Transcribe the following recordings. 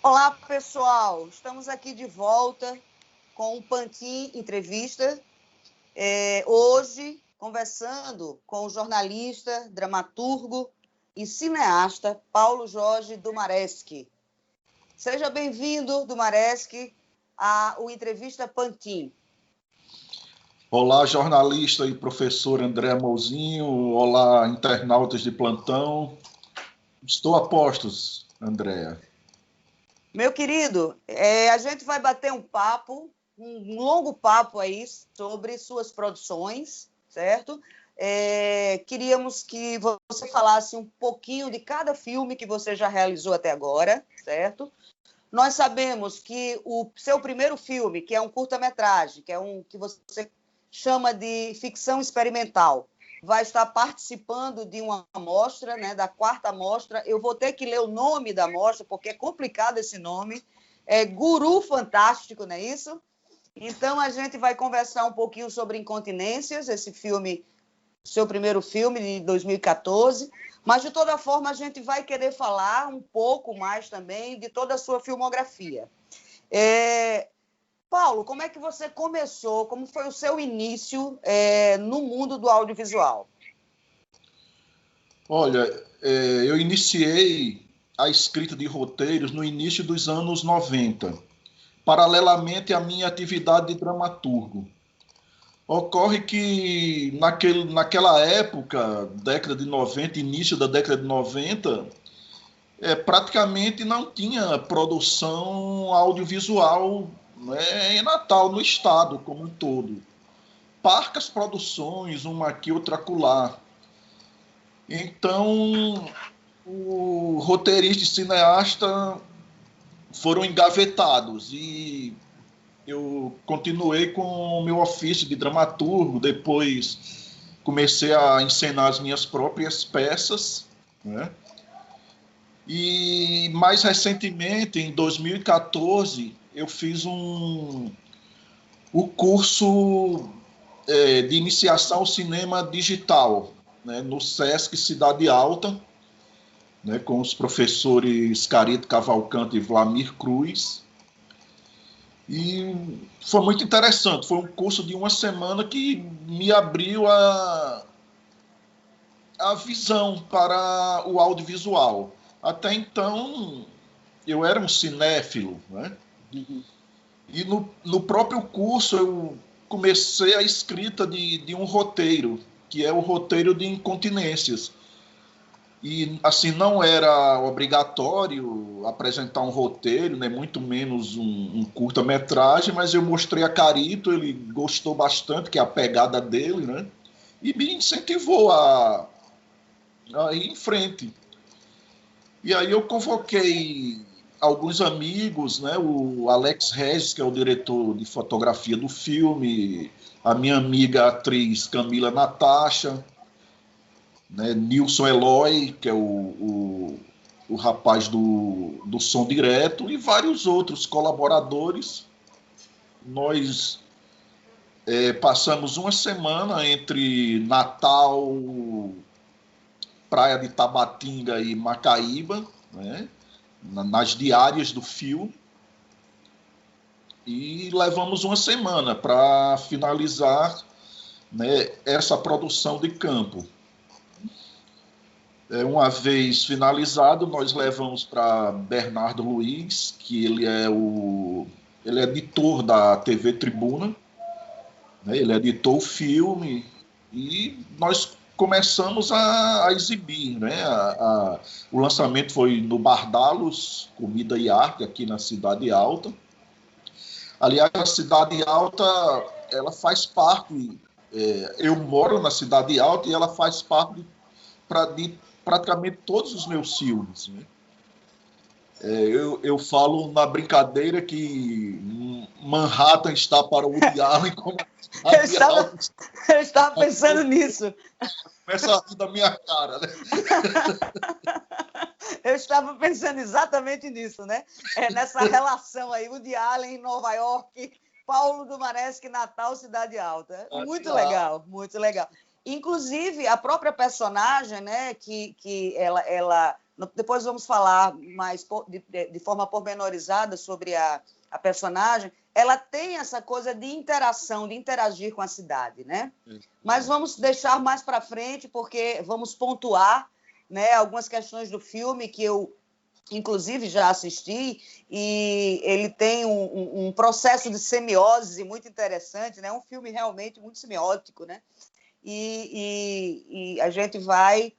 Olá, pessoal. Estamos aqui de volta com o Pantin Entrevista. Hoje, conversando com o jornalista, dramaturgo e cineasta Paulo Jorge Dumareschi. Seja bem-vindo, Dumareschi, ao Entrevista Pantin. Olá, jornalista e professor André Mouzinho. Olá, internautas de plantão. Estou a postos, Andréa. Meu querido, a gente vai bater um longo papo aí sobre suas produções, certo? Queríamos que você falasse um pouquinho de cada filme que você já realizou até agora, certo? Nós sabemos que o seu primeiro filme, que é um curta-metragem, que você chama de ficção experimental, vai estar participando de uma mostra, né, da 4ª mostra. Eu vou ter que ler o nome da mostra, porque é complicado esse nome. É Guru Fantástico, não é isso? Então, a gente vai conversar um pouquinho sobre Incontinências, esse filme, seu primeiro filme, de 2014. Mas, de toda forma, a gente vai querer falar um pouco mais também de toda a sua filmografia. Paulo, como é que você começou? Como foi o seu início no mundo do audiovisual? Olha, eu iniciei a escrita de roteiros no início dos anos 90, paralelamente à minha atividade de dramaturgo. Ocorre que naquela época, década de 90, início da década de 90, praticamente não tinha produção audiovisual, né, em Natal, no estado como um todo. Parcas produções, uma aqui, outra acolá. Então, o roteirista e cineasta foram engavetados e eu continuei com o meu ofício de dramaturgo, depois comecei a encenar as minhas próprias peças, né? E mais recentemente, em 2014, eu fiz o curso de iniciação ao cinema digital, né, no Sesc Cidade Alta, né, com os professores Carito Cavalcante e Vlamir Cruz. E foi muito interessante. Foi um curso de uma semana que me abriu a visão para o audiovisual. Até então, eu era um cinéfilo, né? Uhum. E no próprio curso eu comecei a escrita de um roteiro, que é o roteiro de Incontinências. E assim, não era obrigatório apresentar um roteiro, né, muito menos um curta-metragem, mas eu mostrei a Carito, ele gostou bastante, que é a pegada dele, né? E me incentivou a ir em frente. E aí eu convoquei alguns amigos, né? O Alex Regis, que é o diretor de fotografia do filme, a minha amiga atriz Camila Natasha, né? Nilson Eloy, que é o rapaz do som direto, e vários outros colaboradores. Nós passamos uma semana entre Natal, Praia de Tabatinga e Macaíba, né, nas diárias do filme, e levamos uma semana para finalizar, né, essa produção de campo. Uma vez finalizado, nós levamos para Bernardo Luiz, que ele é editor da TV Tribuna, né, ele editou o filme, e nós começamos a exibir, né? O lançamento foi no Bardalos, Comida e Arte, aqui na Cidade Alta. Aliás, a Cidade Alta, ela faz parte, eu moro na Cidade Alta e ela faz parte de praticamente todos os meus filmes, né? Eu falo na brincadeira que Manhattan está para o Woody Allen como eu estava pensando nisso. Começa a rir da minha cara, né? Eu estava pensando exatamente nisso, né? Nessa relação aí, Woody Allen em Nova York, Paulo Dumareschi, Natal, Cidade Alta. Muito legal, muito legal. Inclusive, a própria personagem, né, que ela depois vamos falar mais de forma pormenorizada sobre a personagem, ela tem essa coisa de interação, de interagir com a cidade, né? Mas vamos deixar mais para frente, porque vamos pontuar, né, algumas questões do filme que eu, inclusive, já assisti, e ele tem um processo de semiose muito interessante, né? Um filme realmente muito semiótico, né? E a gente vai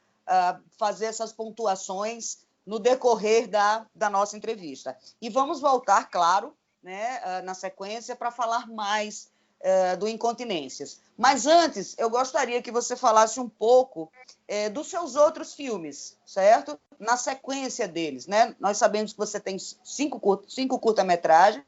fazer essas pontuações no decorrer da nossa entrevista. E vamos voltar, claro, né, na sequência, para falar mais do Incontinências. Mas antes, eu gostaria que você falasse um pouco dos seus outros filmes, certo? Na sequência deles, né? Nós sabemos que você tem cinco curta-metragens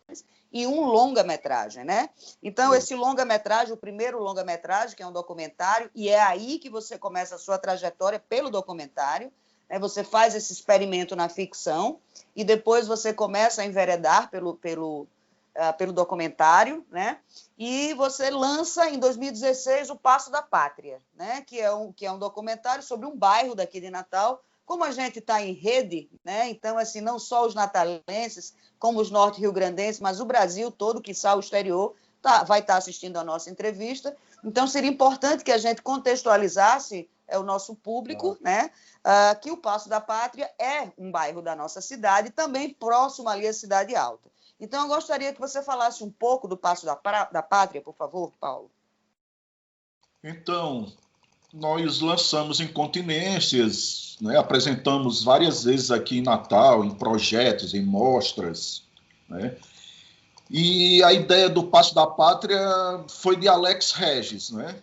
e um longa-metragem, né? Então, esse longa-metragem, o primeiro longa-metragem, que é um documentário, e é aí que você começa a sua trajetória pelo documentário, né? Você faz esse experimento na ficção e depois você começa a enveredar pelo documentário, né? E você lança, em 2016, O Passo da Pátria, né? Que é um documentário sobre um bairro daqui de Natal. Como a gente está em rede, né? Então, assim, não só os natalenses, como os norte-riograndenses, mas o Brasil todo, quiçá o exterior, vai estar assistindo a nossa entrevista. Então, seria importante que a gente contextualizasse o nosso público, né? Que o Passo da Pátria é um bairro da nossa cidade, também próximo ali à Cidade Alta. Então, eu gostaria que você falasse um pouco do Passo da Pátria, por favor, Paulo. Então, nós lançamos Incontinências, né? Apresentamos várias vezes aqui em Natal, em projetos, em mostras, né? E a ideia do Passo da Pátria foi de Alex Regis, né?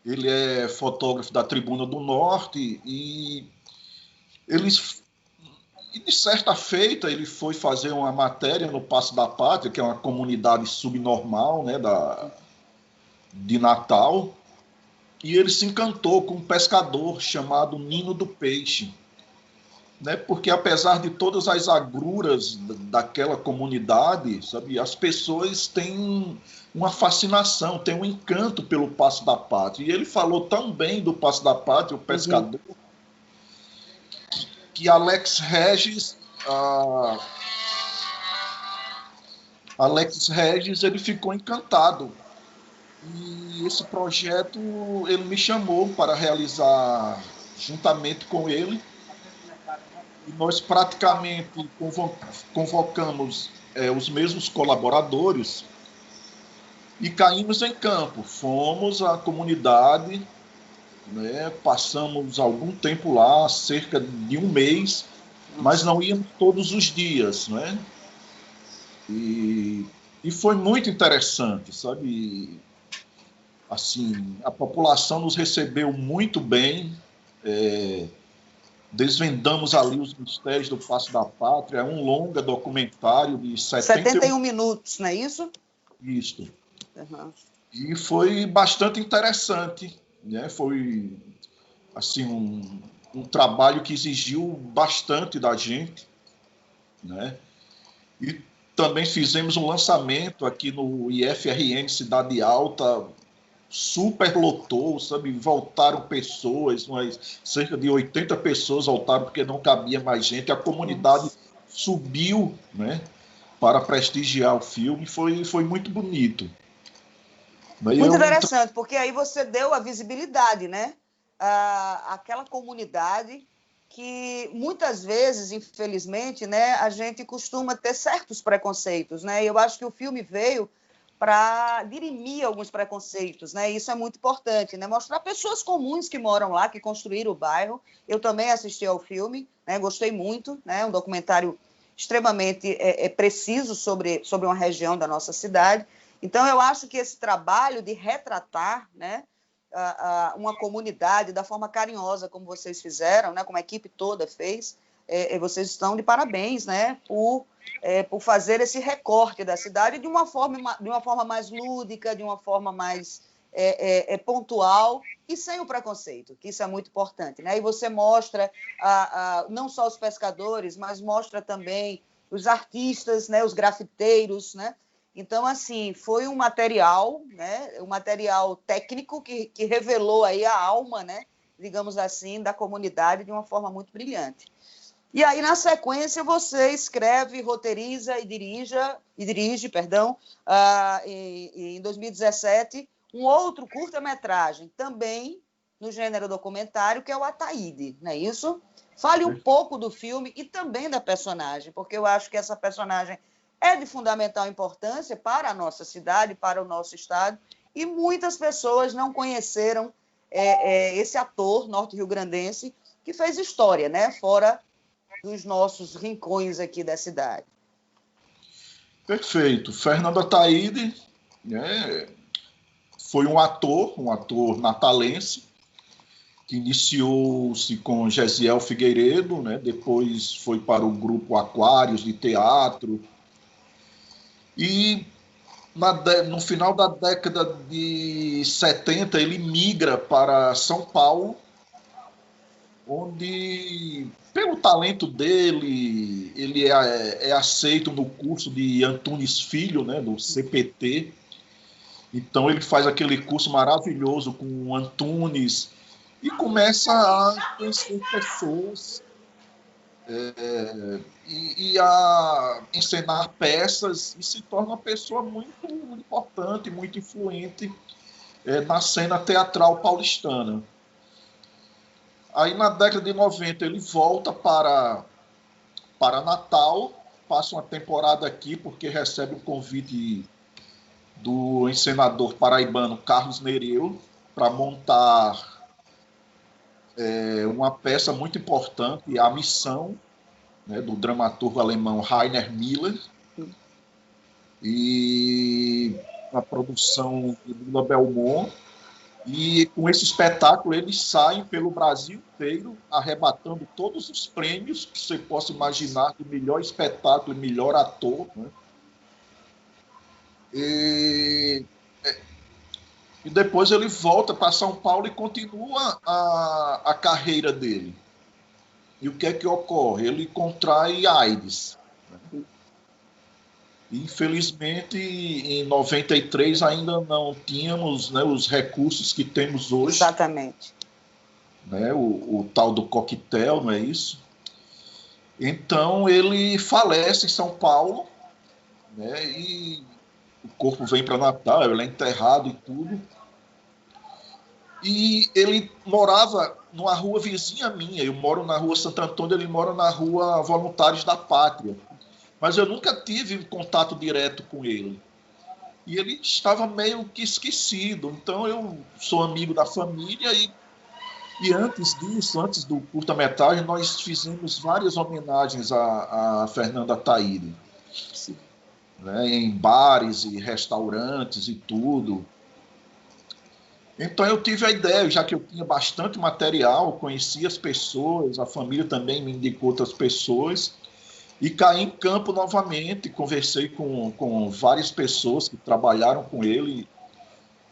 Ele é fotógrafo da Tribuna do Norte e de certa feita ele foi fazer uma matéria no Passo da Pátria, que é uma comunidade subnormal, né, de Natal, e ele se encantou com um pescador chamado Nino do Peixe, né? Porque apesar de todas as agruras daquela comunidade, sabe, as pessoas têm uma fascinação, têm um encanto pelo Passo da Pátria. E ele falou tão bem do Passo da Pátria, o pescador, que Alex Regis ele ficou encantado. E esse projeto ele me chamou para realizar juntamente com ele. E nós praticamente convocamos os mesmos colaboradores e caímos em campo. Fomos à comunidade, né, passamos algum tempo lá, cerca de um mês, mas não íamos todos os dias, né? E foi muito interessante, sabe? Assim, a população nos recebeu muito bem. Desvendamos ali os mistérios do Passo da Pátria, é um longa documentário de 71 minutos, não é isso? Isso. Uhum. E foi bastante interessante, né? Foi assim um trabalho que exigiu bastante da gente, né? E também fizemos um lançamento aqui no IFRN Cidade Alta, super lotou, sabe? Voltaram pessoas, cerca de 80 pessoas voltaram porque não cabia mais gente. A comunidade subiu, né, para prestigiar o filme. Foi muito bonito. Muito interessante, porque aí você deu a visibilidade, né? Aquela comunidade que muitas vezes, infelizmente, né, a gente costuma ter certos preconceitos, né? E eu acho que o filme veio para dirimir alguns preconceitos, né? Isso é muito importante, né? Mostrar pessoas comuns que moram lá, que construíram o bairro. Eu também assisti ao filme, né? Gostei muito, né? Um documentário extremamente preciso sobre uma região da nossa cidade. Então, eu acho que esse trabalho de retratar, né, uma comunidade da forma carinhosa como vocês fizeram, né, como a equipe toda fez, vocês estão de parabéns, né, por fazer esse recorte da cidade de uma forma mais lúdica, de uma forma mais pontual e sem o preconceito, que isso é muito importante, né? E você mostra não só os pescadores, mas mostra também os artistas, né, os grafiteiros, né? Então, assim, foi um material, né, um material técnico que revelou aí a alma, né, digamos assim, da comunidade de uma forma muito brilhante. E aí, na sequência, você escreve, roteiriza e dirige, em 2017, um outro curta-metragem, também no gênero documentário, que é o Ataíde, não é isso? Fale um pouco do filme e também da personagem, porque eu acho que essa personagem é de fundamental importância para a nossa cidade, para o nosso estado, e muitas pessoas não conheceram esse ator norte-riograndense que fez história, né? Fora dos nossos rincões aqui da cidade. Perfeito. Fernando Ataíde, né, foi um ator natalense, que iniciou-se com Gesiel Figueiredo, né, depois foi para o grupo Aquários de teatro, e no final da década de 70 ele migra para São Paulo, onde, pelo talento dele, ele é aceito no curso de Antunes Filho, né, do CPT. Então ele faz aquele curso maravilhoso com Antunes e começa a conhecer pessoas e a encenar peças e se torna uma pessoa muito importante, muito influente na cena teatral paulistana. Aí na década de 90 ele volta para Natal, passa uma temporada aqui porque recebe um convite do encenador paraibano Carlos Nereu para montar uma peça muito importante, A Missão, né, do dramaturgo alemão Rainer Miller, e a produção de Lula Belmont. E com esse espetáculo eles saem pelo Brasil inteiro, arrebatando todos os prêmios que você possa imaginar de melhor espetáculo e melhor ator, né? E depois ele volta para São Paulo e continua a carreira dele. E o que é que ocorre? Ele contrai AIDS. Né? Infelizmente, em 93 ainda não tínhamos, né, os recursos que temos hoje. Exatamente. Né, o tal do coquetel, não é isso? Então ele falece em São Paulo, né, e o corpo vem para Natal, ele é enterrado e tudo. E ele morava numa rua vizinha minha, eu moro na rua Santo Antônio, ele mora na rua Voluntários da Pátria. Mas eu nunca tive contato direto com ele. E ele estava meio que esquecido. Então eu sou amigo da família e antes disso, antes do curta-metragem, nós fizemos várias homenagens a Fernando Ataíde. Né, em bares e restaurantes e tudo. Então eu tive a ideia, já que eu tinha bastante material, conhecia as pessoas, a família também me indicou outras pessoas, e caí em campo novamente, conversei com várias pessoas que trabalharam com ele,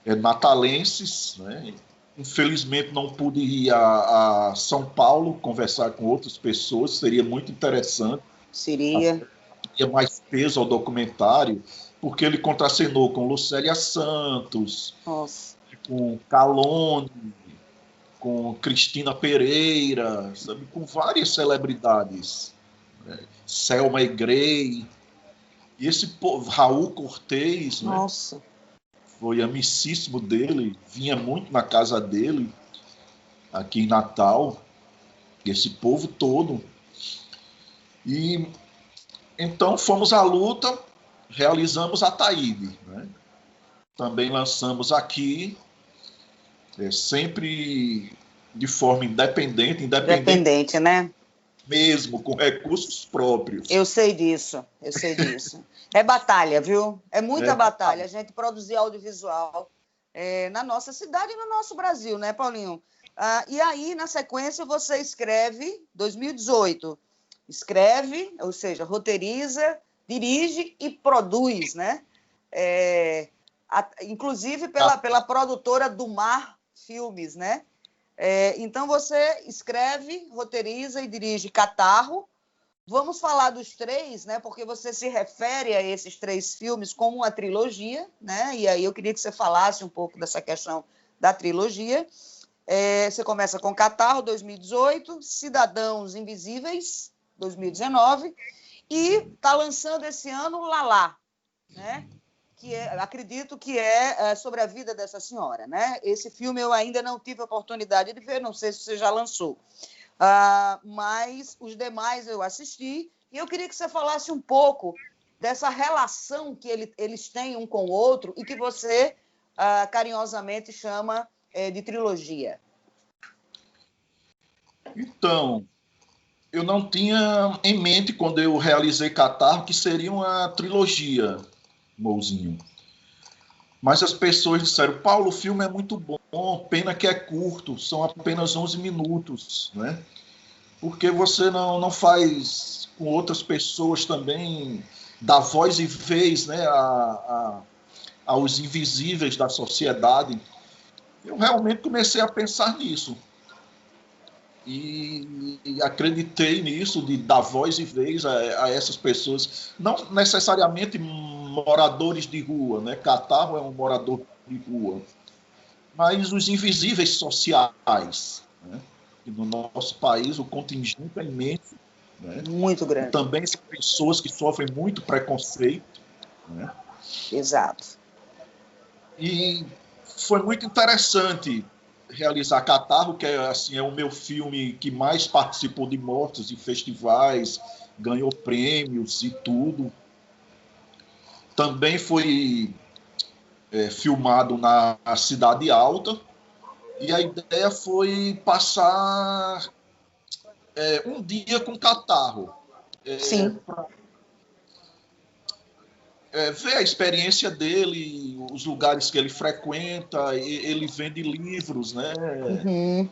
natalenses, né? Infelizmente não pude ir a São Paulo conversar com outras pessoas, seria muito interessante. Seria. Daria mais peso ao documentário, porque ele contracenou com Lucélia Santos, Nossa, com Calone, com Cristina Pereira, sabe? Com várias celebridades. Né? Selma Egrey. E esse Raul Cortez, né? nossa. Foi amicíssimo dele, vinha muito na casa dele, aqui em Natal, esse povo todo. E então fomos à luta, realizamos Ataíde, né? Também lançamos aqui, sempre de forma Independente, né? Mesmo, com recursos próprios. Eu sei disso. É batalha, viu? É muita batalha a gente produzir audiovisual na nossa cidade e no nosso Brasil, né, Paulinho? E aí, na sequência, você escreve, 2018, ou seja, roteiriza, dirige e produz, né? Inclusive pela produtora do Mar Filmes, né? Então, você escreve, roteiriza e dirige Catarro. Vamos falar dos três, né? Porque você se refere a esses três filmes como uma trilogia, né? E aí eu queria que você falasse um pouco dessa questão da trilogia. Você começa com Catarro, 2018, Cidadãos Invisíveis, 2019, e está lançando esse ano Lalá, né? Acredito que é sobre a vida dessa senhora, né? Esse filme eu ainda não tive a oportunidade de ver, não sei se você já lançou, mas os demais eu assisti, e eu queria que você falasse um pouco dessa relação que eles têm um com o outro e que você carinhosamente chama de trilogia. Então, eu não tinha em mente, quando eu realizei Catarro, que seria uma trilogia, Mouzinho. Mas as pessoas disseram, Paulo, o filme é muito bom, pena que é curto, são apenas 11 minutos, né? Porque você não faz com outras pessoas também, dar voz e vez, né, aos invisíveis da sociedade. Eu realmente comecei a pensar nisso. E acreditei nisso, de dar voz e vez a essas pessoas, não necessariamente moradores de rua, né? Catarro é um morador de rua, mas os invisíveis sociais, né? E no nosso país o contingente é imenso, né? Muito E grande. também são pessoas que sofrem muito preconceito, né? Exato. E foi muito interessante realizar Catarro, que é o meu filme que mais participou de mostras e festivais, ganhou prêmios e tudo. Também foi filmado na Cidade Alta, e a ideia foi passar um dia com Catarro, Sim. ver a experiência dele, os lugares que ele frequenta. Ele vende livros, né? Uhum.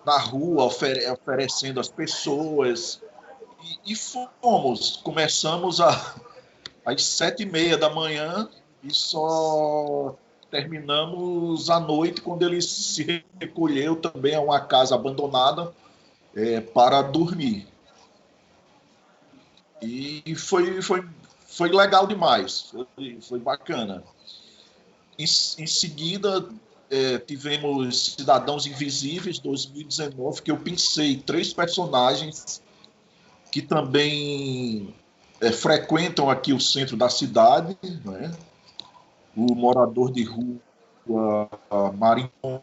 Na rua, oferecendo às pessoas. E começamos às 7h30 da manhã e só terminamos à noite, quando ele se recolheu também a uma casa abandonada para dormir. E foi legal demais, foi bacana. Em seguida, tivemos Cidadãos Invisíveis 2019, que eu pensei 3 personagens que também frequentam aqui o centro da cidade, né? O morador de rua Marinho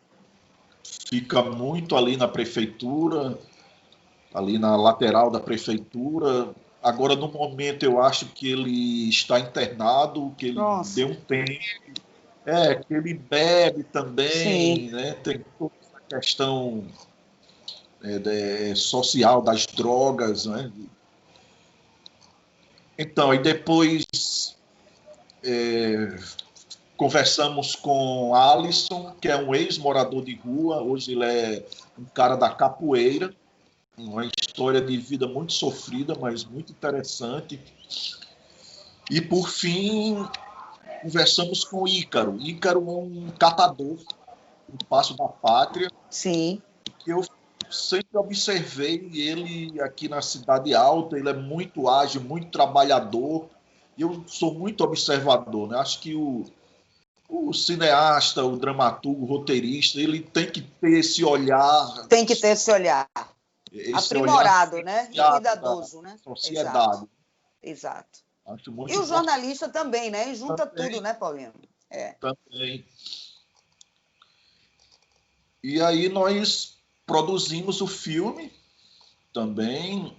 fica muito ali na prefeitura, ali na lateral da prefeitura. Agora, no momento, eu acho que ele está internado, que ele Nossa. deu um tempo. Que ele bebe Sim. também, né? Tem toda essa questão social das drogas, né? Então, e depois conversamos com Alisson, que é um ex-morador de rua, hoje ele é um cara da capoeira, uma história de vida muito sofrida, mas muito interessante. E, por fim, conversamos com Ícaro. Ícaro é um catador do Paço da Pátria. Sim. Que eu sempre observei ele aqui na Cidade Alta. Ele é muito ágil, muito trabalhador. E eu sou muito observador, né? Acho que o cineasta, o dramaturgo, o roteirista, ele tem que ter esse olhar. Tem que ter esse olhar. Aprimorado, né? E cuidadoso, né? Sociedade. Exato. Acho muito E o importante. jornalista também, né? E junta também, tudo, né, Paulino? Também. E aí nós produzimos o filme também,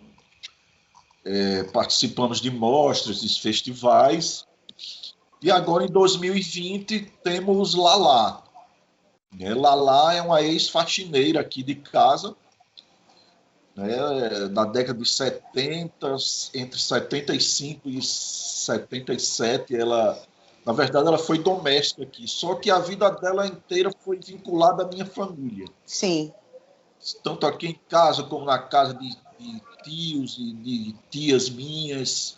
participamos de mostras, de festivais. E agora, em 2020, temos Lalá. Lalá é uma ex-faxineira aqui de casa, né, da década de 70, entre 75 e 77. Na verdade, ela foi doméstica aqui, só que a vida dela inteira foi vinculada à minha família. Sim. Tanto aqui em casa, como na casa de tios e de tias minhas.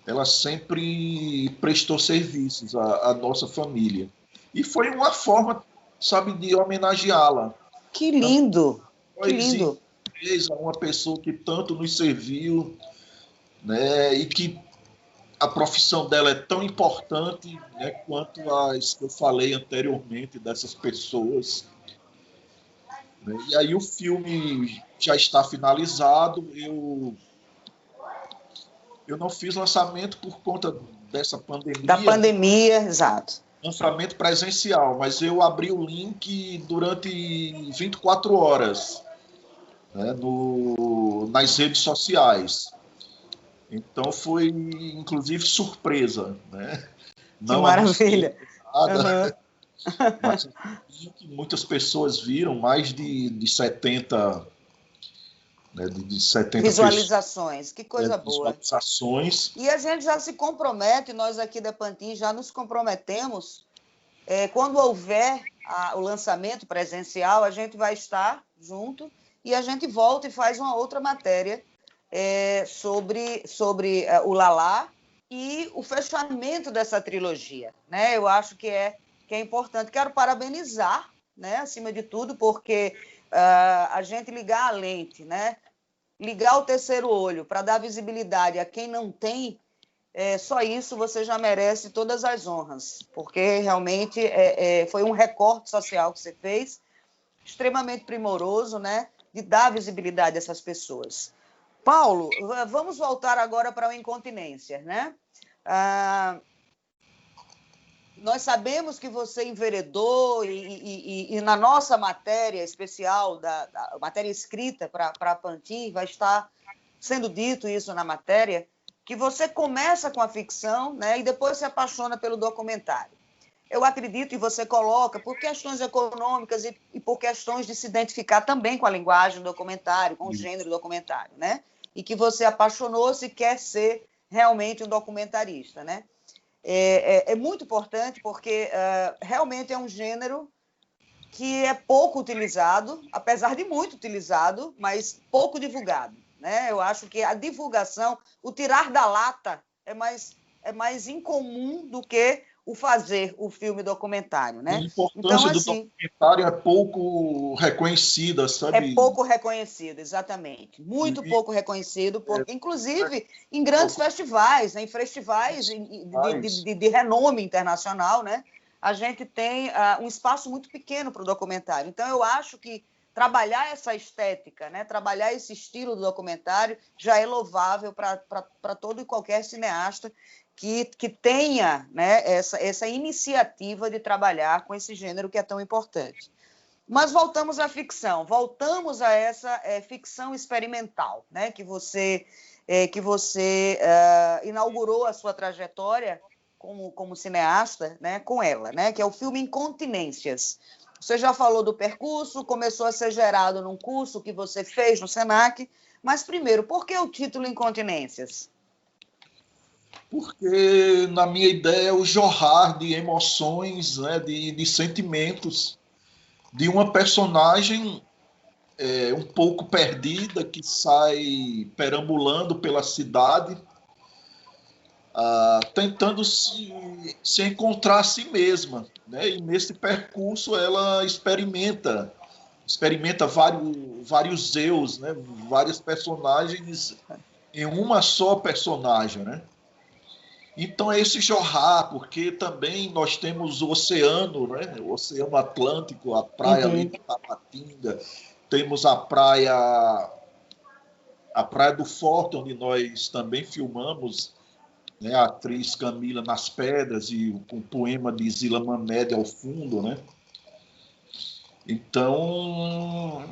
Ela sempre prestou serviços à nossa família. E foi uma forma, sabe, de homenageá-la. Que lindo! Que lindo! A uma pessoa que tanto nos serviu, né, e que a profissão dela é tão importante, né, quanto as que eu falei anteriormente dessas pessoas. Né? E aí o filme já está finalizado. Eu não fiz lançamento por conta dessa pandemia. Da pandemia, exato. Lançamento presencial, mas eu abri o link durante 24 horas, né, nas redes sociais. Então foi, inclusive, surpresa, né? Que Não maravilha! Nada, mas que muitas pessoas viram, mais de 70, né, de 70 visualizações, que coisa boa. Visualizações. E a gente já se compromete, nós aqui da Pantin já nos comprometemos, quando houver o lançamento presencial, a gente vai estar junto e a gente volta e faz uma outra matéria sobre o Lalá e o fechamento dessa trilogia, né? Eu acho que é importante. Quero parabenizar, né, acima de tudo, porque a gente ligar a lente, né, ligar o terceiro olho para dar visibilidade a quem não tem, só isso você já merece todas as honras, porque realmente foi um recorte social que você fez, extremamente primoroso, né, de dar visibilidade a essas pessoas. Paulo, vamos voltar agora para o Incontinência, né? Nós sabemos que você enveredou e na nossa matéria especial, da matéria escrita para a Pantin, vai estar sendo dito isso na matéria, que você começa com a ficção, né, e depois se apaixona pelo documentário. Eu acredito, e você coloca, por questões econômicas e por questões de se identificar também com a linguagem do documentário, com o gênero documentário, né? E que você apaixonou-se e quer ser realmente um documentarista, né? É muito importante porque realmente é um gênero que é pouco utilizado, apesar de muito utilizado, mas pouco divulgado, né? Eu acho que a divulgação, o tirar da lata é mais incomum do que o fazer o filme documentário, né? A importância então, do assim, documentário é pouco reconhecida, sabe? É pouco reconhecido, exatamente. Muito pouco reconhecido, porque, inclusive, em grandes festivais, né, em festivais de renome internacional, né, a gente tem um espaço muito pequeno para o documentário. Então, eu acho que trabalhar essa estética, né, trabalhar esse estilo do documentário já é louvável para todo e qualquer cineasta que tenha, né, essa iniciativa de trabalhar com esse gênero que é tão importante. Mas voltamos à ficção, voltamos a essa ficção experimental, né, que você inaugurou a sua trajetória como cineasta, né, com ela, né, que é o filme Incontinências. Você já falou do percurso, começou a ser gerado num curso que você fez no Senac, mas primeiro, por que o título Incontinências? Porque, na minha ideia, é o jorrar de emoções, né, de sentimentos de uma personagem um pouco perdida que sai perambulando pela cidade, tentando se encontrar a si mesma, né? E nesse percurso ela experimenta vários eus, né? Vários personagens em uma só personagem, né? Então é esse jorrar, porque também nós temos o oceano, né? O Oceano Atlântico, a praia ali de Tabatinga, temos a praia do Forte, onde nós também filmamos, né? A atriz Camila nas Pedras e o poema de Zila Manede ao fundo, né? Então,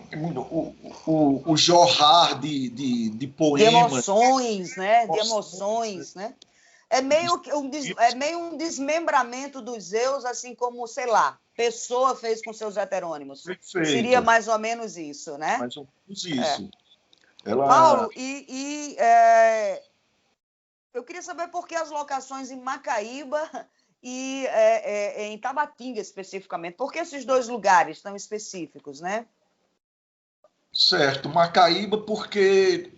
o jorrar de poemas... De emoções, né? De emoções, né? É meio um desmembramento dos eus, assim como, sei lá, Pessoa fez com seus heterônimos. Perfeito. Seria mais ou menos isso, né? Mais ou menos isso. Paulo, eu queria saber por que as locações em Macaíba e em Tabatinga, especificamente. Por que esses dois lugares tão específicos, né? Certo. Macaíba porque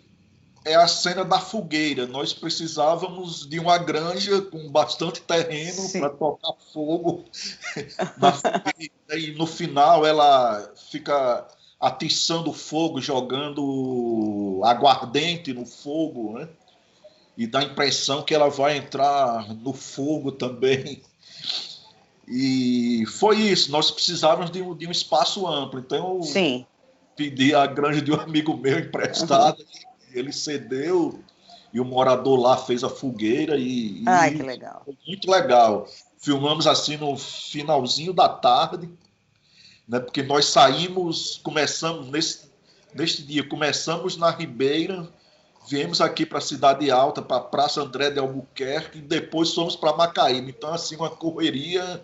é a cena da fogueira. Nós precisávamos de uma granja com bastante terreno para tocar fogo na fogueira. E no final ela fica atiçando o fogo, jogando aguardente no fogo, né? E dá a impressão que ela vai entrar no fogo também. E foi isso. Nós precisávamos de um espaço amplo. Então, sim, pedi a granja de um amigo meu emprestada, ele cedeu, e o morador lá fez a fogueira Ai, que e legal. foi muito legal. Filmamos assim no finalzinho da tarde, né? Porque nós saímos, começamos neste dia, começamos na Ribeira, viemos aqui para a Cidade Alta, para a Praça André de Albuquerque, e depois fomos para Macaíba. Então, assim, uma correria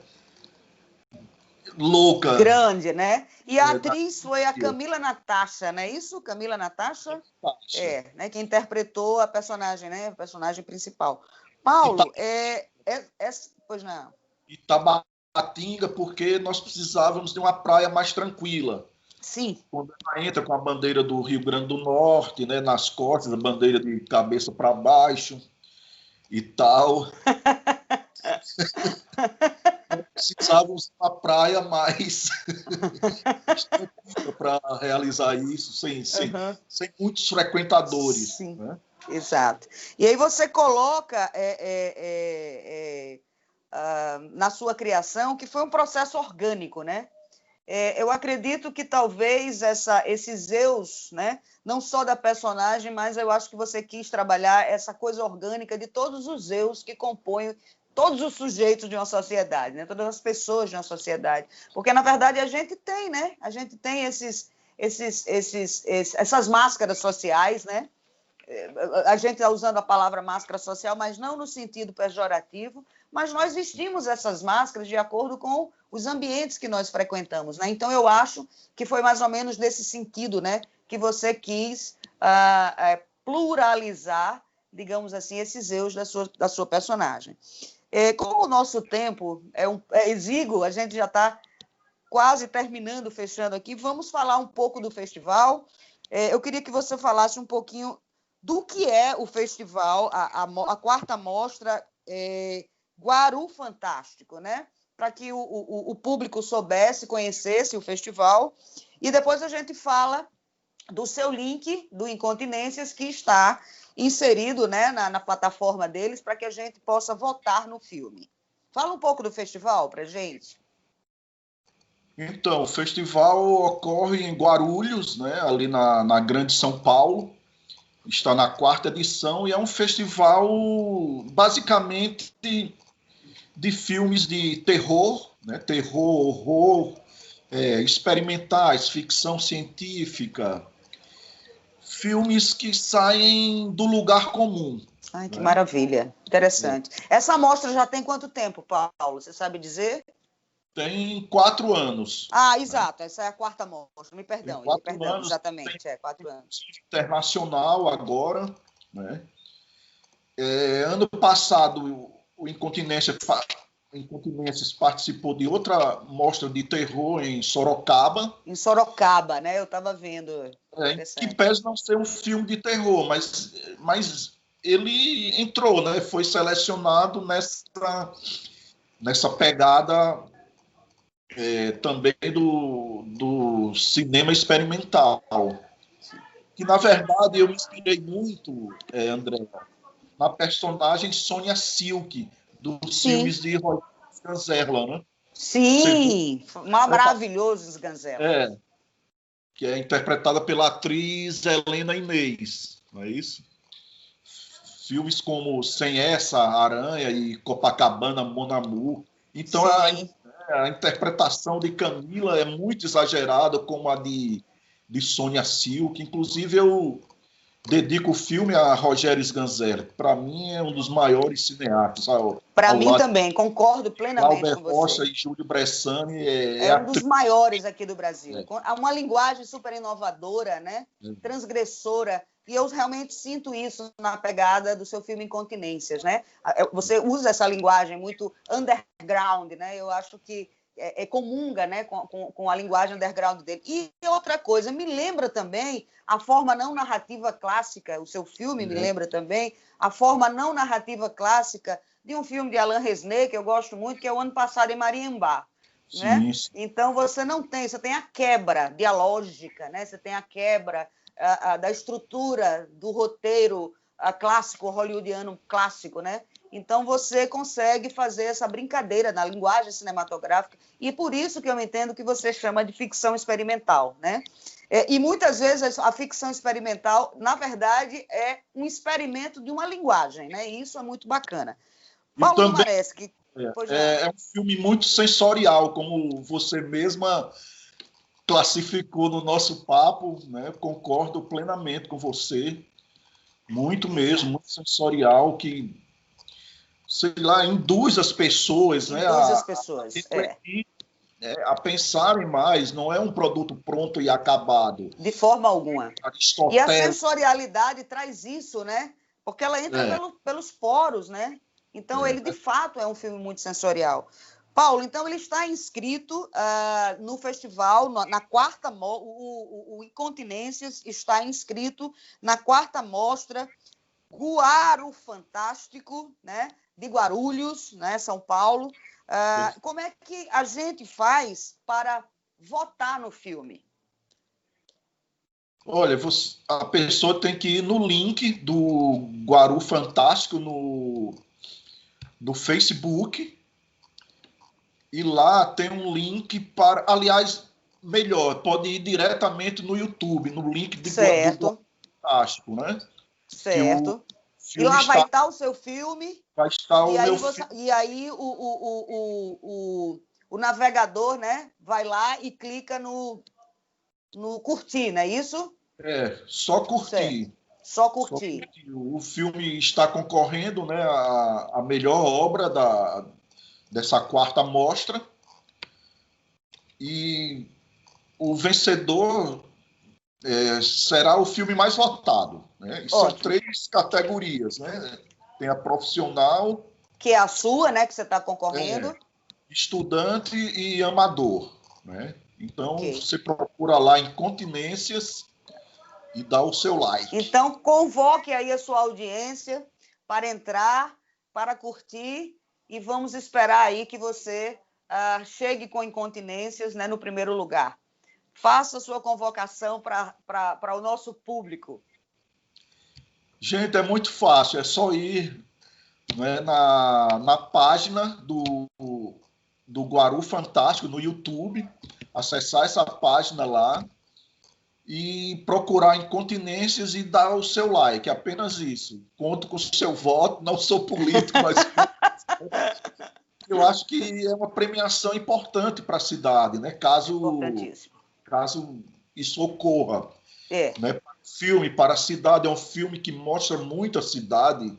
louca. Grande, né? E a Da atriz foi a Camila Natasha, não é isso? Camila Natasha? faixa. Né? Que interpretou a personagem, né? A personagem principal. Ita- Paulo, pois não. Itabatinga, porque nós precisávamos de uma praia mais tranquila. Sim. Quando ela entra com a bandeira do Rio Grande do Norte, né, nas costas, a bandeira de cabeça para baixo e tal. Precisávamos de uma praia mais tranquila para realizar isso, sem muitos frequentadores. Sim, né? exato. E aí você coloca na sua criação que foi um processo orgânico, né? Eu acredito que talvez esse Zeus, né, não só da personagem, mas eu acho que você quis trabalhar essa coisa orgânica de todos os Zeus que compõem todos os sujeitos de uma sociedade, né, todas as pessoas de uma sociedade. Porque, na verdade, a gente tem, né? A gente tem essas máscaras sociais, né? A gente está usando a palavra máscara social, mas não no sentido pejorativo, mas nós vestimos essas máscaras de acordo com os ambientes que nós frequentamos, né? Então, eu acho que foi mais ou menos nesse sentido, né, que você quis pluralizar, digamos assim, esses eus da sua personagem. Como o nosso tempo é exíguo, a gente já está quase terminando, fechando aqui, vamos falar um pouco do festival. Eu queria que você falasse um pouquinho do que é o festival, a quarta mostra Guaru Fantástico, né? Para que o público soubesse, conhecesse o festival. E depois a gente fala do seu link do Incontinências, que está inserido, né, na plataforma deles, para que a gente possa votar no filme. Fala um pouco do festival para a gente. Então, o festival ocorre em Guarulhos, né, ali na Grande São Paulo. Está na quarta edição e é um festival basicamente de filmes de terror, né, terror, horror, experimentais, ficção científica, filmes que saem do lugar comum. Ai, que né? maravilha, interessante. Essa amostra já tem quanto tempo, Paulo? Você sabe dizer? Tem 4 anos. Exato, essa é a quarta mostra, me perdão, anos, exatamente, 4 anos. Internacional agora, né? Ano passado, o Incontinências participou de outra mostra de terror em Sorocaba. Em Sorocaba, né? Eu estava vendo. Que pese não ser um filme de terror, mas ele entrou, né? Foi selecionado nessa pegada também do cinema experimental. Que, na verdade, eu me inspirei muito, André, na personagem Sonia Silk, dos filmes de Roger Scanzerla, né? Sim, maravilhoso Scanzerla. Que é interpretada pela atriz Helena Inês, não é isso? Filmes como Sem Essa, Aranha e Copacabana, Mon Amour. Então, a interpretação de Camila é muito exagerada, como a de Sonia Silk. Inclusive, eu dedico o filme a Rogério Sganzerla. Para mim, é um dos maiores cineastas. Para mim também, concordo plenamente com você. Rocha e Júlio Bressani um dos maiores aqui do Brasil. Há uma linguagem super inovadora, né? Transgressora, e eu realmente sinto isso na pegada do seu filme Incontinências, né? Você usa essa linguagem muito underground, né? Eu acho que comunga, né, com a linguagem underground dele. E outra coisa, me lembra também a forma não narrativa clássica, o seu filme me lembra também a forma não narrativa clássica de um filme de Alain Resnais, que eu gosto muito, que é O Ano Passado em Mariembá. Né? Então, você tem a quebra dialógica, né? Você tem a quebra da estrutura do roteiro clássico, hollywoodiano clássico, né? Então, você consegue fazer essa brincadeira na linguagem cinematográfica, e por isso que eu entendo que você chama de ficção experimental, né? E muitas vezes a ficção experimental, na verdade, é um experimento de uma linguagem, né? E isso é muito bacana. E Paulo também Dumareschi, pois não. é um filme muito sensorial, como você mesma classificou no nosso papo, né? Concordo plenamente com você. Muito mesmo, muito sensorial, que, sei lá, induz as pessoas, né, Induz as a pessoas, refletir, né, a pensarem mais. Não é um produto pronto e acabado. de forma alguma. E a Aristóteles. sensorialidade traz isso, né? Porque ela entra pelos poros, né? Então, ele, de fato, é um filme muito sensorial. Paulo, então, ele está inscrito no festival, na quarta... O Incontinências está inscrito na quarta mostra Guaru Fantástico, né? De Guarulhos, né? São Paulo. Como é que a gente faz para votar no filme? Olha, a pessoa tem que ir no link do Guaru Fantástico no Facebook, e lá tem um link para... Aliás, melhor, pode ir diretamente no YouTube, no link do Guaru Fantástico, né? Certo. E lá vai estar o seu filme. Vai estar e o aí meu filme. E aí o navegador, né, vai lá e clica no curtir, não é isso? Só curtir. Só curtir. O filme está concorrendo, né, a melhor obra dessa quarta mostra. E o vencedor será o filme mais votado, né? E são 3 categorias, né? Tem a profissional, que é a sua, né, que você está concorrendo, estudante e amador, né? Então você procura lá Incontinências e dá o seu like. Então convoque aí a sua audiência para entrar, para curtir, e vamos esperar aí que você chegue com Incontinências, né, no primeiro lugar. Faça a sua convocação para o nosso público. Gente, é muito fácil, é só ir, né, na página do Guaru Fantástico no YouTube, acessar essa página lá e procurar Incontinências e dar o seu like, apenas isso. Conto com o seu voto, não sou político, mas eu acho que é uma premiação importante para a cidade, né? Caso isso ocorra. Né? Para o filme, para a cidade, é um filme que mostra muito a cidade,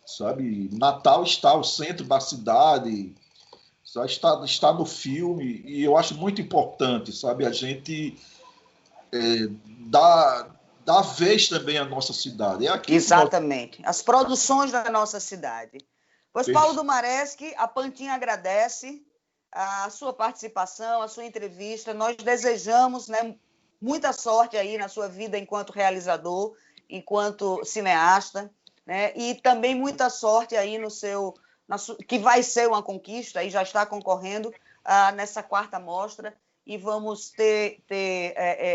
sabe? Natal está ao centro da cidade, está no filme, e eu acho muito importante, sabe? A gente dá vez também à nossa cidade. Exatamente. As produções da nossa cidade. Pois, Paulo Dumareschi, a Pantin agradece a sua participação, a sua entrevista. Nós desejamos, né, muita sorte aí na sua vida enquanto realizador, enquanto cineasta, né? E também muita sorte aí que vai ser uma conquista, e já está concorrendo nessa quarta mostra, e vamos ter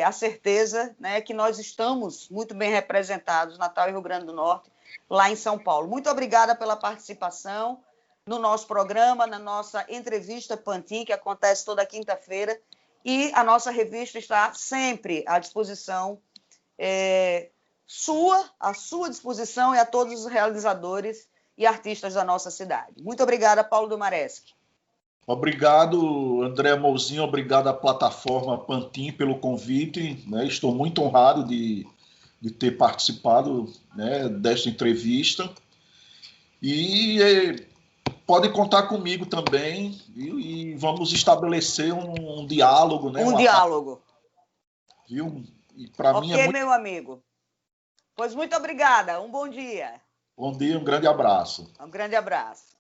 a certeza, né, que nós estamos muito bem representados, Natal e Rio Grande do Norte, lá em São Paulo. Muito obrigada pela participação no nosso programa, na nossa entrevista Pantin, que acontece toda quinta-feira, e a nossa revista está sempre à disposição à sua disposição, e a todos os realizadores e artistas da nossa cidade. Muito obrigada, Paulo Dumareschi. Obrigado, André Mouzinho, obrigado à plataforma Pantin pelo convite, né? Estou muito honrado de ter participado, né, desta entrevista, e podem contar comigo também, e vamos estabelecer um diálogo, né? Diálogo. Viu? E para mim é muito... meu amigo. Pois muito obrigada, um bom dia. Bom dia, um grande abraço. Um grande abraço.